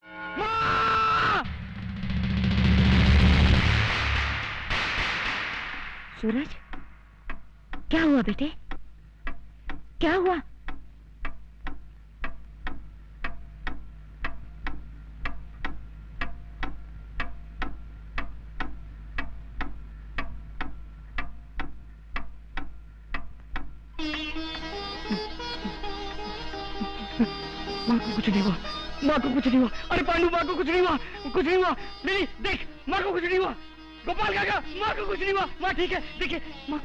माँ! सूरज, क्या हुआ बेटे? क्या हुआ? माँ को कुछ नहीं हुआ, माँ को कुछ नहीं हुआ। अरे पांडु, माँ को कुछ नहीं हुआ, कुछ नहीं हुआ। नहीं देख, माँ को कुछ नहीं हुआ। गोपाल काका, माँ को कुछ नहीं हुआ। माँ ठीक है, देखिए माँ,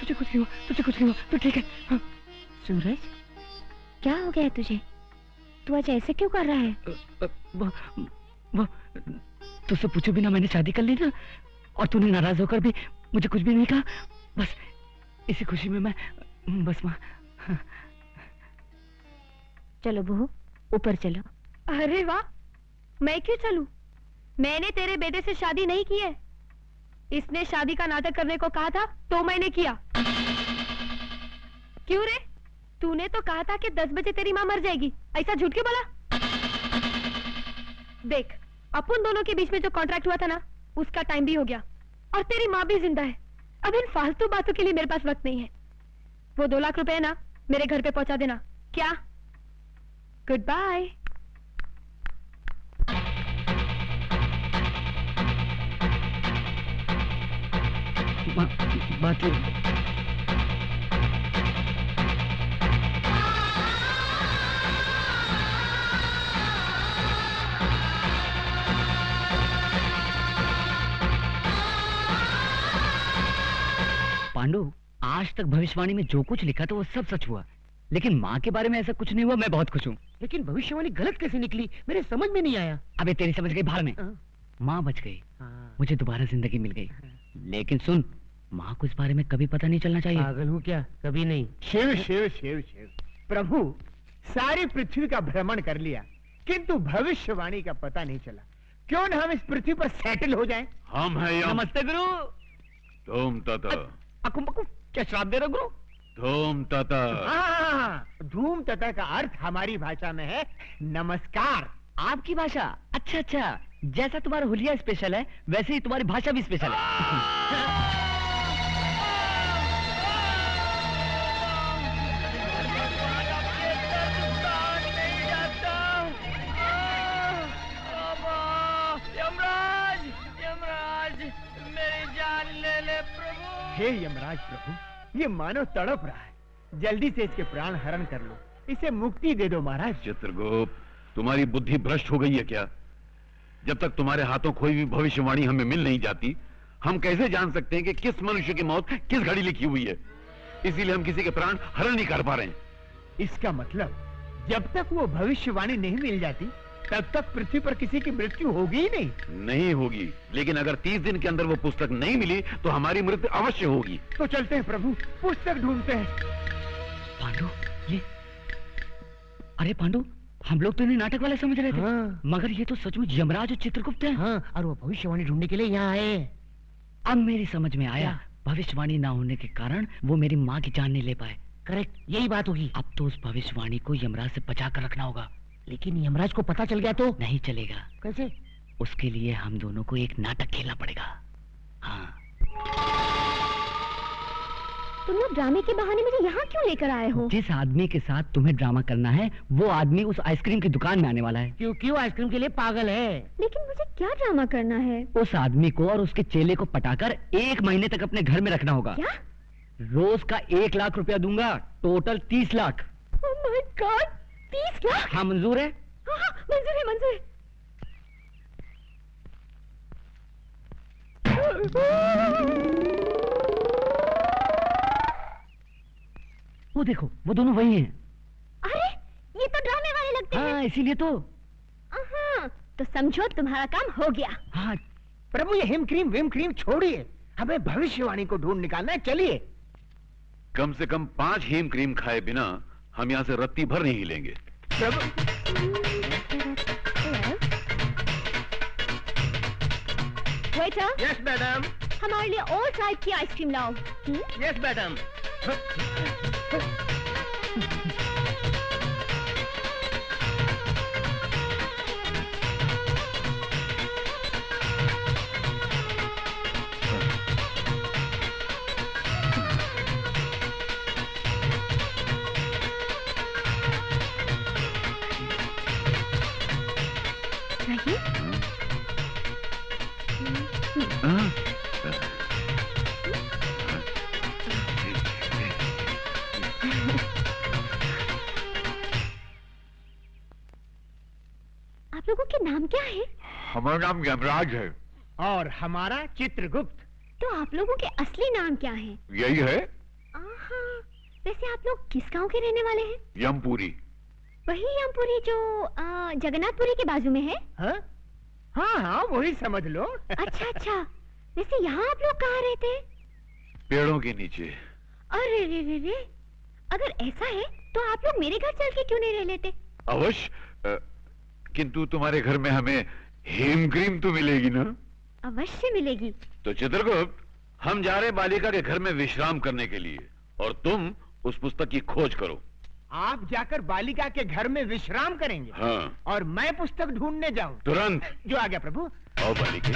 तुझे कुछ नहीं हुआ, तुझे कुछ नहीं हुआ, तू ठीक है। हाँ। सूरज, क्या हो गया तुझे? तू आज ऐसे क्यों कर रहा है? वो तुझसे पूछे बिना मैंने शादी कर ली ना, और तूने नाराज होकर भी मुझे कुछ भी नहीं कहा। बस इसी खुशी में मैं, बस माँ। चलो बहू, ऊपर चलो। अरे वाह, मैं क्यों चलूं? मैंने तेरे बेटे से शादी नहीं की है। इसने शादी का नाटक करने को कहा था तो मैंने किया। क्यों रे? तूने तो कहा था कि 10 बजे तेरी माँ मर जाएगी, ऐसा झूठ क्यों बोला? देख, अपन दोनों के बीच में जो कॉन्ट्रैक्ट हुआ था ना, उसका टाइम भी हो गया और तेरी माँ भी जिंदा है। अब इन फालतू बातों के लिए मेरे पास वक्त नहीं है। वो 2 लाख रुपए ना मेरे घर पे पहुंचा देना। क्या? Good bye. बात ये पांडु, आज तक भविष्यवाणी में जो कुछ लिखा था वो सब सच हुआ, लेकिन माँ के बारे में ऐसा कुछ नहीं हुआ। मैं बहुत खुश हूँ। लेकिन भविष्यवाणी गलत कैसे निकली, मेरे समझ में नहीं आया। अबे तेरी समझ गई बाहर में। माँ बच गई, मुझे दोबारा जिंदगी मिल गई। लेकिन सुन, माँ को इस बारे में कभी पता नहीं चलना चाहिए। पागल हूँ क्या? कभी नहीं। शिव शिव शिव शिव, प्रभु सारी पृथ्वी का भ्रमण कर लिया, किंतु भविष्यवाणी का पता नहीं चला। क्यों न हम इस पृथ्वी पर सेटल हो जाएं? हम हैं यम। नमस्ते गुरु। धूम तत। अकुम बकुम, क्या श्राप दे रहे हो गुरु? धूम तत। हाँ, धूम तथा का अर्थ हमारी भाषा में है नमस्कार। आपकी भाषा? अच्छा अच्छा, जैसा तुम्हारा हुलिया स्पेशल है वैसे ही तुम्हारी भाषा भी स्पेशल है। यमराज, यमराज, मेरी जान ले ले प्रभु। हे यमराज प्रभु, ये मानव तड़प रहा है, जल्दी से इसके प्राण हरण कर लो, इसे मुक्ति दे दो महाराज। चित्रगुप्त, तुम्हारी बुद्धि भ्रष्ट हो गई है क्या? जब तक तुम्हारे हाथों कोई भी भविष्यवाणी हमें मिल नहीं जाती, हम कैसे जान सकते हैं कि किस मनुष्य की मौत किस घड़ी लिखी हुई है? इसीलिए हम किसी के प्राण हरण नहीं कर पा रहे हैं। इसका मतलब जब तक वो भविष्यवाणी नहीं मिल जाती तब तक पृथ्वी पर किसी की मृत्यु होगी ही नहीं। नहीं होगी, लेकिन अगर 30 दिन के अंदर वो पुस्तक नहीं मिली तो हमारी मृत्यु अवश्य होगी। तो चलते हैं प्रभु, पुस्तक ढूंढते हैं। पांडु, ये, अरे पांडु, हम लोग तो इन्हें नाटक वाले समझ रहे थे। हाँ। मगर ये तो सचमुच यमराज और चित्रगुप्त हैं। हाँ, और वो भविष्यवाणी ढूंढने के लिए यहाँ आए। अब मेरी समझ में आया, क्या? भविष्यवाणी ना होने के कारण वो मेरी माँ की जान नहीं ले पाए। करेक्ट, यही बात होगी। अब तो उस भविष्यवाणी को यमराज से बचा कर रखना होगा। लेकिन यमराज को पता चल गया तो? नहीं चलेगा। कैसे? उसके लिए हम दोनों को एक नाटक खेलना पड़ेगा। हाँ। तुम लोग ड्रामे के बहाने मुझे यहाँ क्यों लेकर आए हो? जिस आदमी के साथ तुम्हें ड्रामा करना है वो आदमी उस आइसक्रीम की दुकान में आने वाला है। क्योंकि वो आइसक्रीम के लिए पागल है। लेकिन मुझे क्या ड्रामा करना है? उस आदमी को और उसके चेले को पटाकर 1 महीने तक अपने घर में रखना होगा। क्या? रोज का 1 लाख रुपया दूंगा, total 30 lakh. Oh my God, 30 lakh? हाँ, मंजूर है? हाँ हाँ, मंजूर है, मंजूर है। वो देखो, वो दोनों वही हैं। अरे, ये तो ड्रामे वाले लगते हैं। हाँ, इसीलिए तो। हाँ, तो समझो तुम्हारा काम हो गया। हाँ, प्रभु ये हिम क्रीम विम क्रीम छोड़िए, हमें भविष्यवाणी को ढूंढ निकालना है, चलिए। कम से कम 5 हेम क्रीम खाए बिना हम यहाँ से रत्ती भर नहीं हिलेंगे। Waiter, yes madam. हमारे लिए और टाइप की आइसक्रीम लाओ। Yes madam. वही? हाँ? आप लोगों के नाम क्या है? हमारा नाम यमराज है। और हमारा चित्रगुप्त। तो आप लोगों के असली नाम क्या है? यही है, आहा, वैसे आप लोग किस गांव के रहने वाले हैं? यमपुरी। वही यमपुरी जो जगन्नाथपुरी के बाजू में है? हाँ हाँ हाँ, वही समझ लो। अच्छा अच्छा, वैसे यहाँ आप लोग कहाँ रहते हैं? पेड़ों के नीचे। अरे रे रे रे, अगर ऐसा है तो आप लोग मेरे घर चल के क्यों नहीं रह लेते? अवश्य, किंतु तुम्हारे घर में हमें हेम क्रीम तो मिलेगी ना? अवश्य मिलेगी। तो चित्रगुप्त, हम जा रहे बालिका के घर में विश्राम करने के लिए, और तुम उस पुस्तक की खोज करो। आप जाकर बालिका के घर में विश्राम करेंगे? हाँ। और मैं पुस्तक ढूंढने जाऊं? तुरंत। जो आ गया प्रभु। आओ बालिके।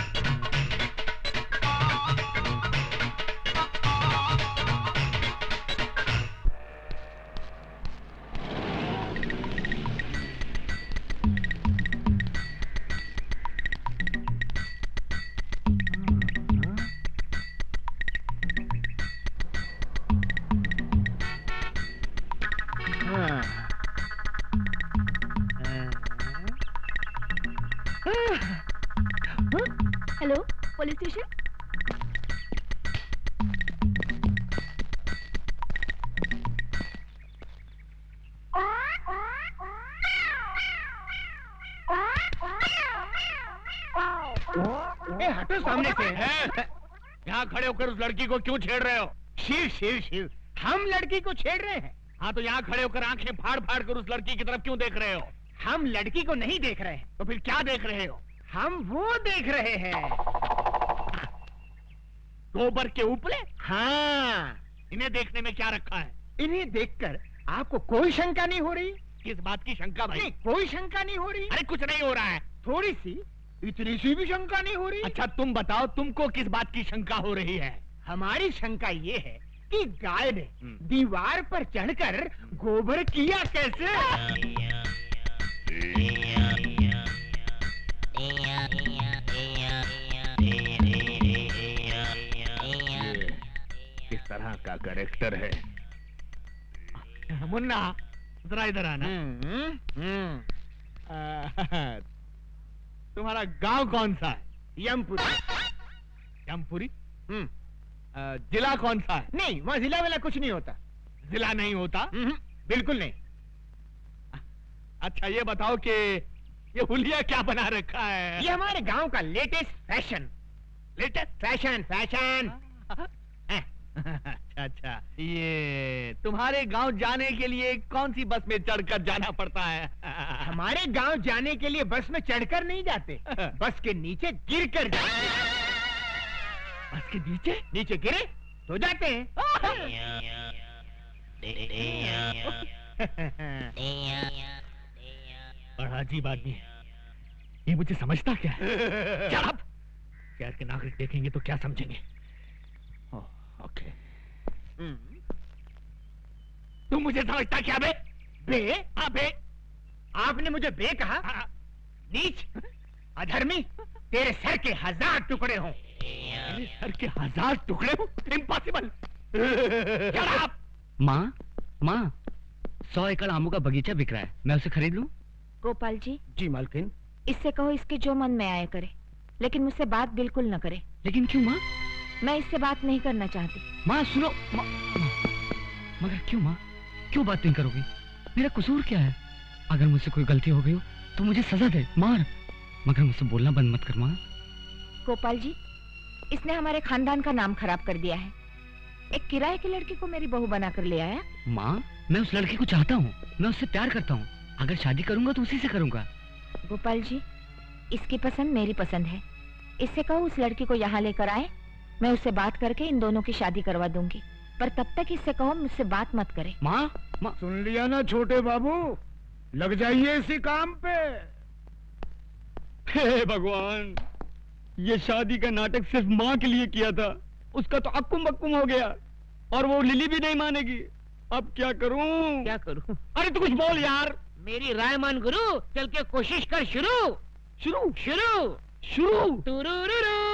Hello, police station? हटो सामने से। यहाँ खड़े होकर उस लड़की को क्यों छेड़ रहे हो? शिव शिव शिव, हम लड़की को छेड़ रहे हैं? हाँ, तो यहाँ खड़े होकर आंखें फाड़ फाड़ कर उस लड़की की तरफ क्यों देख रहे हो? हम लड़की को नहीं देख रहे हैं। तो फिर क्या देख रहे हो? हम वो देख रहे हैं। गोबर के उपले? हाँ। इन्हें देखने में क्या रखा है? इन्हें देखकर आपको कोई शंका नहीं हो रही? किस बात की शंका भाई? नहीं, कोई शंका नहीं हो रही? अरे कुछ नहीं हो रहा है। थोड़ी सी, इतनी सी भी शंका नहीं हो रही? अच्छा तुम बताओ, तुमको किस बात की शंका हो रही है? हमारी शंका ये है कि गाय ने दीवार पर चढ़कर गोबर किया कैसे? किस तरह का कैरेक्टर है? मुन्ना, जरा इधर आना। तुम्हारा गांव कौन सा है? यमपुरी। यमपुरी? जिला कौन सा है? नहीं, वहाँ जिला वाला कुछ नहीं होता। जिला नहीं होता? बिल्कुल नहीं। अच्छा ये बताओ कि ये हुलिया क्या बना रखा है? ये हमारे गांव का latest fashion. Latest fashion fashion. अच्छा अच्छा, ये तुम्हारे गांव जाने के लिए कौन सी बस में चढ़कर जाना पड़ता है? हमारे गांव जाने के लिए बस में चढ़कर नहीं जाते, बस के नीचे गिरकर जाते। बस के नीचे? नीचे गिरे तो जाते हैं। बड़ा अजीब आदमी है ये, मुझे समझता क्या है? Shut up! शहर के नागरिक देखेंगे तो क्या समझेंगे? ओके। तुम मुझे समझता क्या बे? बे? हाँ बे। आपने मुझे बे कहा? नीच, अधर्मी, तेरे सर के 1000 टुकड़े हों। मेरे सर के 1000 टुकड़े हो? इम्पॉसिबल। माँ माँ, 100 एकड़ आमों का बगीचा बिक रहा है, मैं उसे खरीद लूं? गोपाल जी, जी मालकिन। इससे कहो इसके जो मन में आया करे, लेकिन मुझसे बात बिल्कुल न करे। लेकिन क्यों माँ? मैं इससे बात नहीं करना चाहती। माँ सुनो, मगर क्यों माँ, क्यों बात नहीं करोगी? मेरा कसूर क्या है? अगर मुझसे कोई गलती हो गई हो तो मुझे सजा दे, मार, मगर मुझसे बोलना बंद मत कर माँ। गोपाल जी, इसने हमारे खानदान का नाम खराब कर दिया है। एक किराए की लड़की को मेरी बहू बनाकर ले आया। माँ, मैं उस लड़की को चाहता हूँ, मैं उससे प्यार करता हूँ, अगर शादी करूंगा तो उसी से करूंगा। गोपाल जी, इसकी पसंद मेरी पसंद है। इससे कहो उस लड़की को यहाँ लेकर आए, मैं उससे बात करके इन दोनों की शादी करवा दूंगी, पर तब तक इससे कहो मुझसे बात मत करे। माँ, माँ सुन लिया ना छोटे बाबू, लग जाइए इसी काम पे। हे भगवान, ये शादी का नाटक सिर्फ माँ के लिए किया था, उसका तो अक्कुम बक्कुम हो गया, और वो लिली भी नहीं मानेगी। अब क्या करूं? क्या करूं? अरे तू कुछ बोल यार। मेरी राय मान गुरु, चल के कोशिश कर शुरू। शुरू शुरू शुरू टुरुरुरु